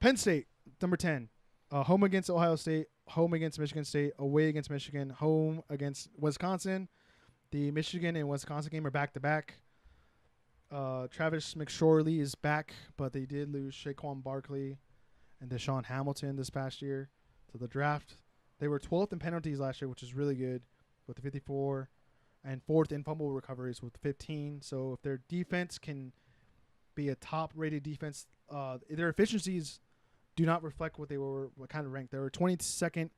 Penn State, number 10. Home against Ohio State, home against Michigan State, away against Michigan, home against Wisconsin. The Michigan and Wisconsin game are back-to-back. Travis McSorley is back, but they did lose Saquon Barkley and Deshaun Hamilton this past year to the draft. They were 12th in penalties last year, which is really good, with the 54, and 4th in fumble recoveries with 15. So if their defense can be a top-rated defense, their efficiencies do not reflect what kind of ranked. They were 22nd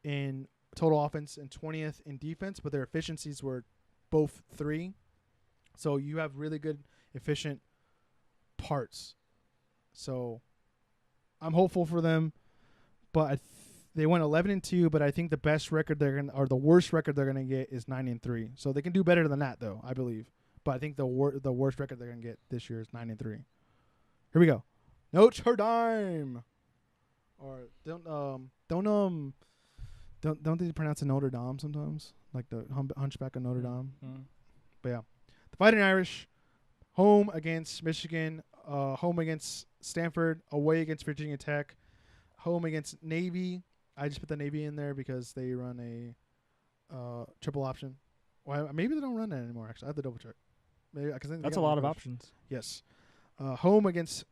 in total offense and 20th in defense, but their efficiencies were both 3. So you have really good, efficient parts. So I'm hopeful for them, but they went 11-2. But I think the best record the worst record they're gonna get is 9-3. So they can do better than that, though, I believe. But I think the worst record they're gonna get this year is 9-3. Here we go. Notre Dame, or don't they pronounce it Notre Dame sometimes, like the Hunchback of Notre Dame? Mm-hmm. But yeah, the Fighting Irish, home against Michigan, home against Stanford, away against Virginia Tech, home against Navy. I just put the Navy in there because they run a triple option. Well, maybe they don't run that anymore. Actually, I have to double check. Maybe That's a lot of options. Yes, home against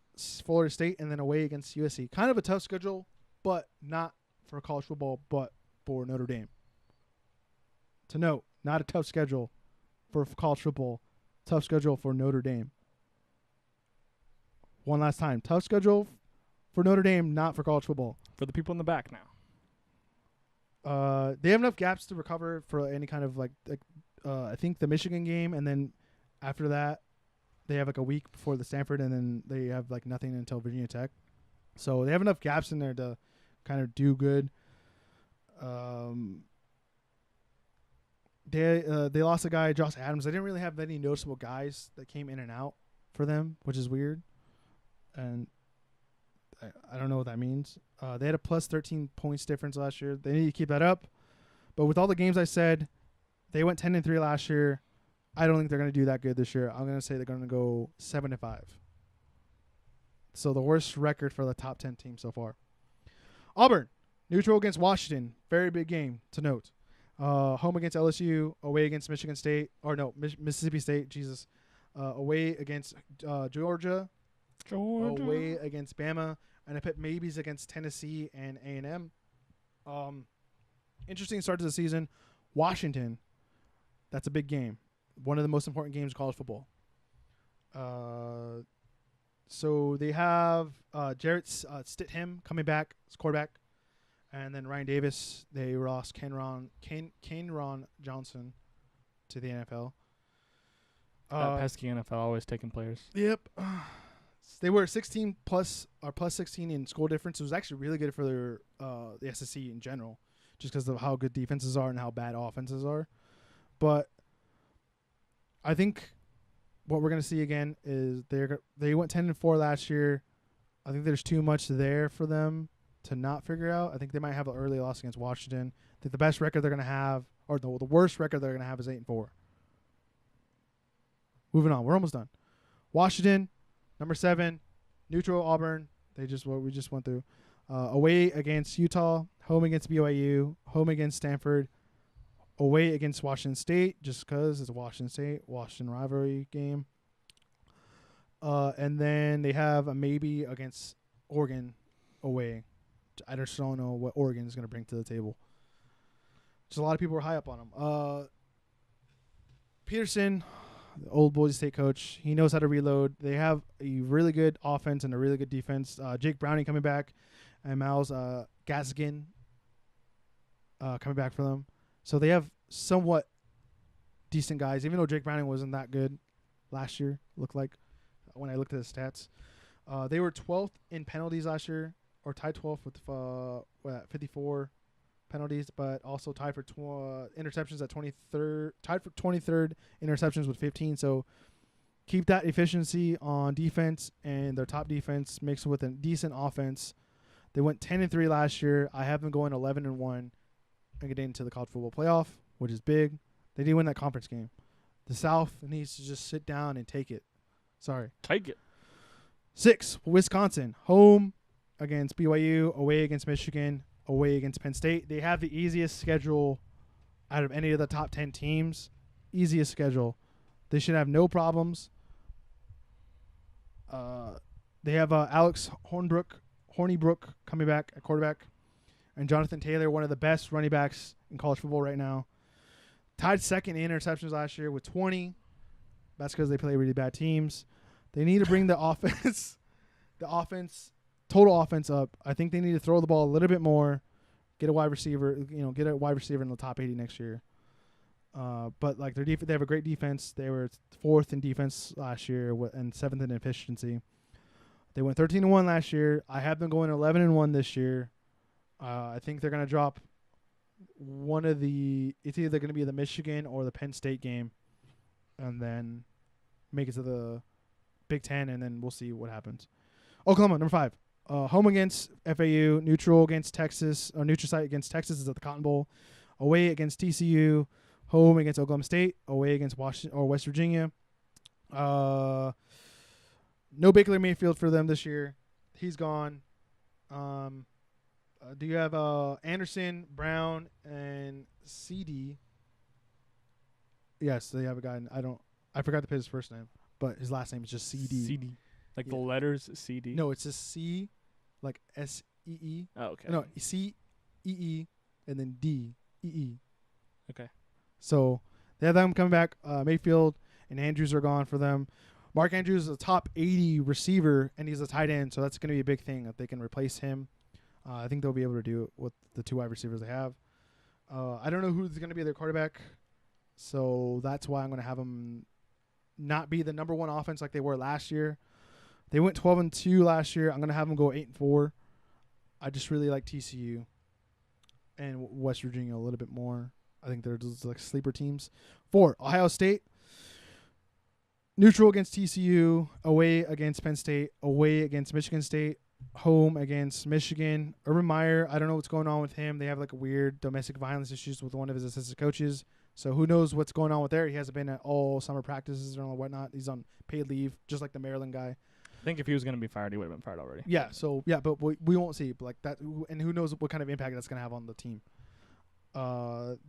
Florida State and then away against USC. Kind of a tough schedule, but not for college football, but for Notre Dame. To note, not a tough schedule for college football, tough schedule for Notre Dame. One last time, tough schedule for Notre Dame, not for college football. For the people in the back now. They have enough gaps to recover for any kind of I think the Michigan game, and then after that, they have like a week before the Stanford, and then they have like nothing until Virginia Tech. So they have enough gaps in there to kind of do good. They lost a guy, Josh Adams. They didn't really have any noticeable guys that came in and out for them, which is weird. And I don't know what that means. They had a plus 13 points difference last year. They need to keep that up. But with all the games I said, they went 10-3 last year. I don't think they're going to do that good this year. I'm going to say they're going to go 7-5. So the worst record for the top 10 teams so far. Auburn, neutral against Washington. Very big game to note. Home against LSU, away against Michigan State. Or no, Mississippi State, Jesus. Away against Georgia. Away against Bama. And I put maybes against Tennessee and A&M. Interesting start to the season. Washington, that's a big game. One of the most important games in college football. So they have Jarrett Stidham coming back as quarterback. And then Ryan Davis. They lost Kenron Johnson to the NFL. That pesky NFL always taking players. Yep. They were 16 plus or plus 16 in score difference. It was actually really good for their the SEC in general, just because of how good defenses are and how bad offenses are. But I think what we're going to see again is they went 10-4 last year. I think there's too much there for them to not figure out. I think they might have an early loss against Washington. I think the best record they're going to have, or the worst record they're going to have, is 8-4. Moving on, we're almost done. Washington, number 7, neutral Auburn. We just went through. Away against Utah, home against BYU, home against Stanford, away against Washington State, just because it's a Washington rivalry game. And then they have a maybe against Oregon away. I just don't know what Oregon is going to bring to the table. Just a lot of people were high up on them. Peterson, the old Boise State coach, he knows how to reload. They have a really good offense and a really good defense. Jake Browning coming back, and Miles Gaskin coming back for them. So they have somewhat decent guys, even though Jake Browning wasn't that good last year, looked like, when I looked at his stats. They were 12th in penalties last year, or tied 12th with 54 penalties, but also tied for interceptions at 23rd, tied for 23rd interceptions with 15. So keep that efficiency on defense, and their top defense mixed with a decent offense. They went 10-3 last year. I have them going 11-1 and getting into the college football playoff, which is big. They didn't win that conference game. The South needs to just sit down and take it. Sorry. Take it. 6, Wisconsin, home against BYU, away against Michigan, away against Penn State. They have the easiest schedule out of any of the top 10 teams. Easiest schedule. They should have no problems. They have Alex Hornibrook coming back at quarterback, and Jonathan Taylor, one of the best running backs in college football right now. Tied second in interceptions last year with 20. That's because they play really bad teams. They need to bring the offense, total offense up. I think they need to throw the ball a little bit more, get a wide receiver in the top 80 next year. But like they have a great defense. They were 4th in defense last year and 7th in efficiency. They went 13-1 last year. I have them going 11-1 this year. I think they're going to drop it's either going to be the Michigan or the Penn State game, and then make it to the Big Ten, and then we'll see what happens. Oklahoma, number 5. Home against FAU, neutral against Texas, or neutral site against Texas is at the Cotton Bowl. Away against TCU, home against Oklahoma State, away against Washington or West Virginia. No Baker Mayfield for them this year. He's gone. Do you have Anderson, Brown, and CD? Yes, they have a guy. I forgot to put his first name, but his last name is just CD. CD. Like the letters CD? No, it's just C, like S-E-E. Oh, okay. No, C-E-E, and then D-E-E. Okay. So they have them coming back. Mayfield and Andrews are gone for them. Mark Andrews is a top 80 receiver, and he's a tight end, so that's going to be a big thing if they can replace him. I think they'll be able to do it with the 2 wide receivers they have. I don't know who's going to be their quarterback, so that's why I'm going to have them not be the number 1 offense like they were last year. They went 12-2 last year. I'm going to have them go 8-4. I just really like TCU and West Virginia a little bit more. I think they're just like sleeper teams. 4, Ohio State. Neutral against TCU, away against Penn State, away against Michigan State, home against Michigan. Urban Meyer, I don't know what's going on with him. They have like a weird domestic violence issues with one of his assistant coaches. So who knows what's going on with there. He hasn't been at all summer practices or whatnot. He's on paid leave, just like the Maryland guy. I think if he was going to be fired, he would have been fired already. Yeah, so, yeah, but we won't see. But like that, and who knows what kind of impact that's going to have on the team.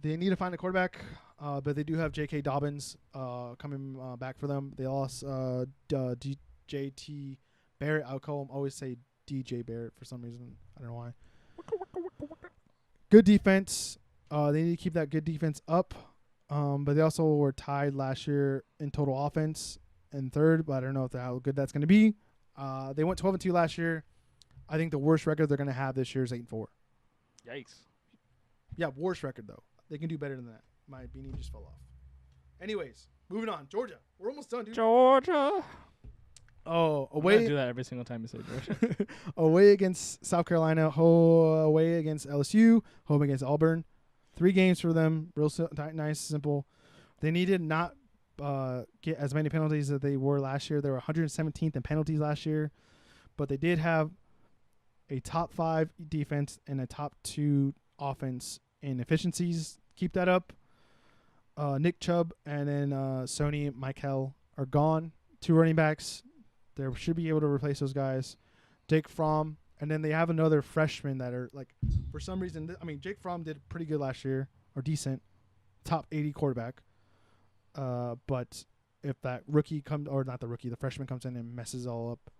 They need to find a quarterback, but they do have J.K. Dobbins coming back for them. They lost D.J.T. Barrett. I always say D.J. Barrett for some reason. I don't know why. Good defense. They need to keep that good defense up. But they also were tied last year in total offense and 3rd, but I don't know how good that's going to be. They went 12-2 last year. I think the worst record they're going to have this year is 8-4. Yikes. Yeah, worst record, though. They can do better than that. My beanie just fell off. Anyways, moving on. Georgia. We're almost done, dude. Georgia. Oh, away. I'm going to do that every single time you say Georgia. Away against South Carolina. Away against LSU. Home against Auburn. 3 games for them. Real nice, simple. They needed not get as many penalties as they were last year. They were 117th in penalties last year. But they did have a top 5 defense and a top 2 offense in efficiencies. Keep that up. Nick Chubb and then Sony Michael are gone. 2 running backs. They should be able to replace those guys. Jake Fromm. And then they have another freshman that are like, for some reason, Jake Fromm did pretty good last year, or decent. Top 80 quarterback. But if that rookie comes, or not the rookie, the freshman comes in and messes all up,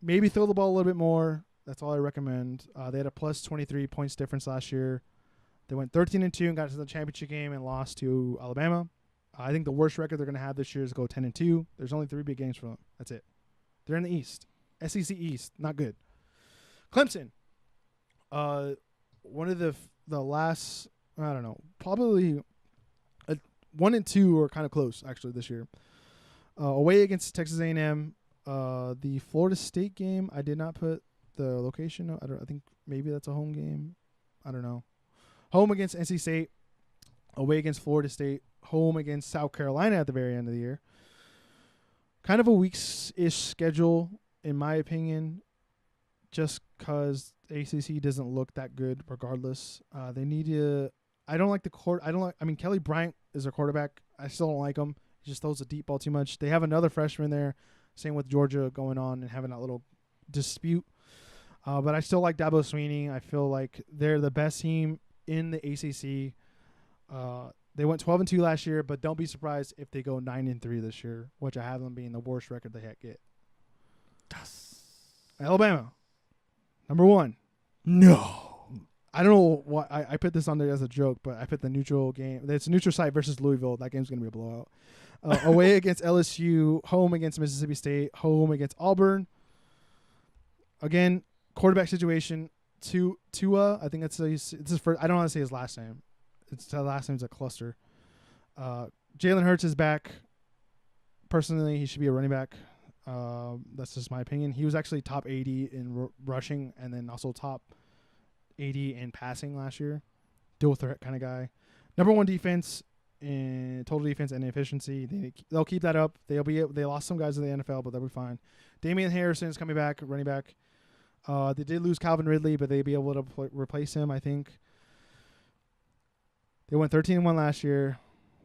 maybe throw the ball a little bit more. That's all I recommend. They had a plus 23 points difference last year. They went 13-2 and got to the championship game and lost to Alabama. I think the worst record they're going to have this year is go 10-2. There's only 3 big games for them. That's it. They're in the East. SEC East. Not good. Clemson. One of the last, I don't know, probably 1 and 2 are kind of close, actually, this year. Away against Texas A&M. The Florida State game, I did not put the location. I think maybe that's a home game. I don't know. Home against NC State. Away against Florida State. Home against South Carolina at the very end of the year. Kind of a weak-ish schedule, in my opinion, just because ACC doesn't look that good regardless. They need to – I don't like the court. Kelly Bryant is their quarterback. I still don't like him. He just throws the deep ball too much. They have another freshman there. Same with Georgia going on and having that little dispute. But I still like Dabo Swinney. I feel like they're the best team in the ACC. They went 12-2 last year, but don't be surprised if they go 9-3 this year, which I have them being the worst record they get. Alabama, number 1. No. I don't know why I put this on there as a joke, but I put the neutral game. It's a neutral site versus Louisville. That game's gonna be a blowout. Away against LSU, home against Mississippi State, home against Auburn. Again, quarterback situation. Tua, I think it's his first. I don't want to say his last name. His last name's a cluster. Jalen Hurts is back. Personally, he should be a running back. That's just my opinion. He was actually top 80 in rushing and then also top 80 in passing last year. Dual threat kind of guy. Number 1 defense in total defense and efficiency. They'll keep that up. They lost some guys in the NFL, but they'll be fine. Damian Harrison is coming back, running back. They did lose Calvin Ridley, but they'll be able to replace him, I think. They went 13-1 last year.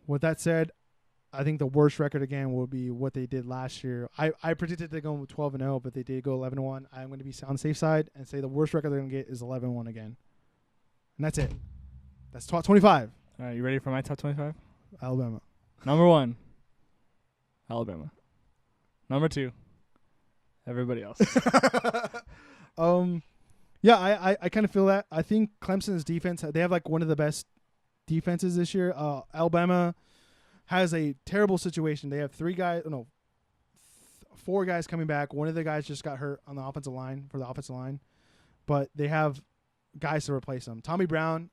With that said, I think the worst record again will be what they did last year. I predicted they go 12-0, but they did go 11-1. I'm going to be on the safe side and say the worst record they're going to get is 11-1 again. And that's it. That's top 25. All right, you ready for my top 25? Alabama. Number 1, Alabama. Number 2, everybody else. Yeah, I kind of feel that. I think Clemson's defense, they have like one of the best defenses this year. Alabama has a terrible situation. They have 4 guys coming back. One of the guys just got hurt on the offensive line but they have guys to replace them. Tommy Brown,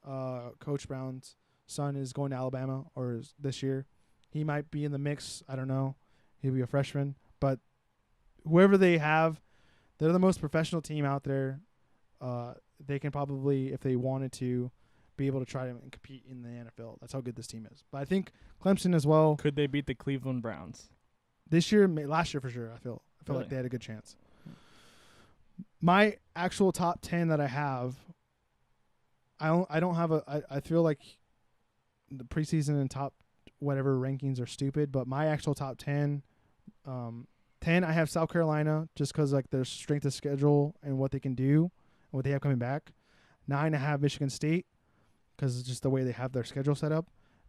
Coach Brown's son, is going to Alabama this year. He might be in the mix. I don't know. He'll be a freshman, but whoever they have, they're the most professional team out there. They can probably, if they wanted to, be able to try to compete in the NFL. That's how good this team is. But I think Clemson as well. Could they beat the Cleveland Browns? Last year for sure. I feel really? Like they had a good chance. My actual top 10 that I have, I don't have I feel like the preseason and top whatever rankings are stupid, but my actual top 10, 10 I have South Carolina just because like their strength of schedule and what they can do and what they have coming back. 9 I have Michigan State because it's just the way they have their schedule set up.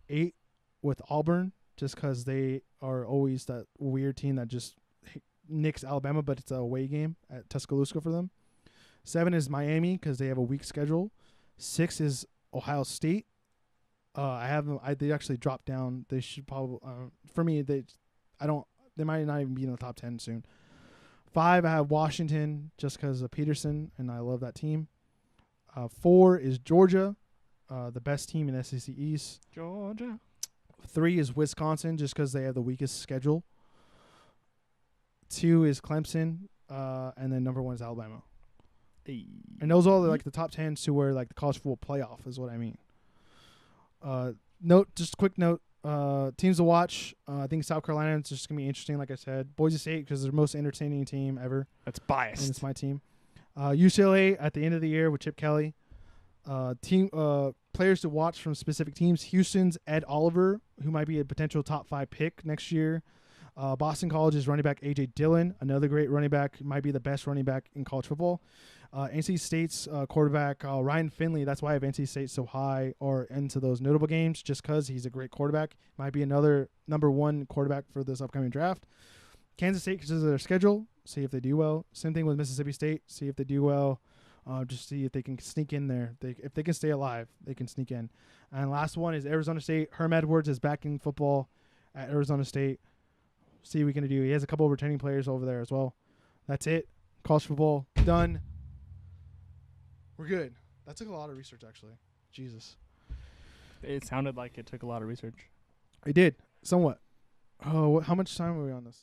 8 with Auburn just because they are always that weird team that just nicks Alabama, but it's a away game at Tuscaloosa for them. 7 is Miami because they have a weak schedule. 6 is Ohio State. I have them. They actually dropped down. They should probably for me. They might not even be in the top 10 soon. 5 I have Washington just because of Peterson and I love that team. 4 is Georgia, the best team in SEC East. Georgia. 3 is Wisconsin just because they have the weakest schedule. 2 is Clemson, and then number 1 is Alabama. Hey. And those are like the top 10 to where like the college football playoff is what I mean. Just a quick note. Teams to watch. I think South Carolina is just gonna be interesting. Like I said, Boise State because they're the most entertaining team ever. That's biased. And it's my team. UCLA at the end of the year with Chip Kelly. Players to watch from specific teams. Houston's Ed Oliver, who might be a potential top 5 pick next year. Boston College's running back A.J. Dillon, another great running back, might be the best running back in college football. NC State's quarterback Ryan Finley, that's why I have NC State so high or into those notable games, just because he's a great quarterback. Might be another number 1 quarterback for this upcoming draft. Kansas State, because of their schedule, see if they do well. Same thing with Mississippi State, see if they do well. Just see if they can sneak in there. If they can stay alive, they can sneak in. And last one is Arizona State. Herm Edwards is back in football at Arizona State. See what we can do. He has a couple of returning players over there as well. That's it. College football done. We're good. That took a lot of research, actually. Jesus. It sounded like it took a lot of research. It did, somewhat. Oh, how much time are we on this?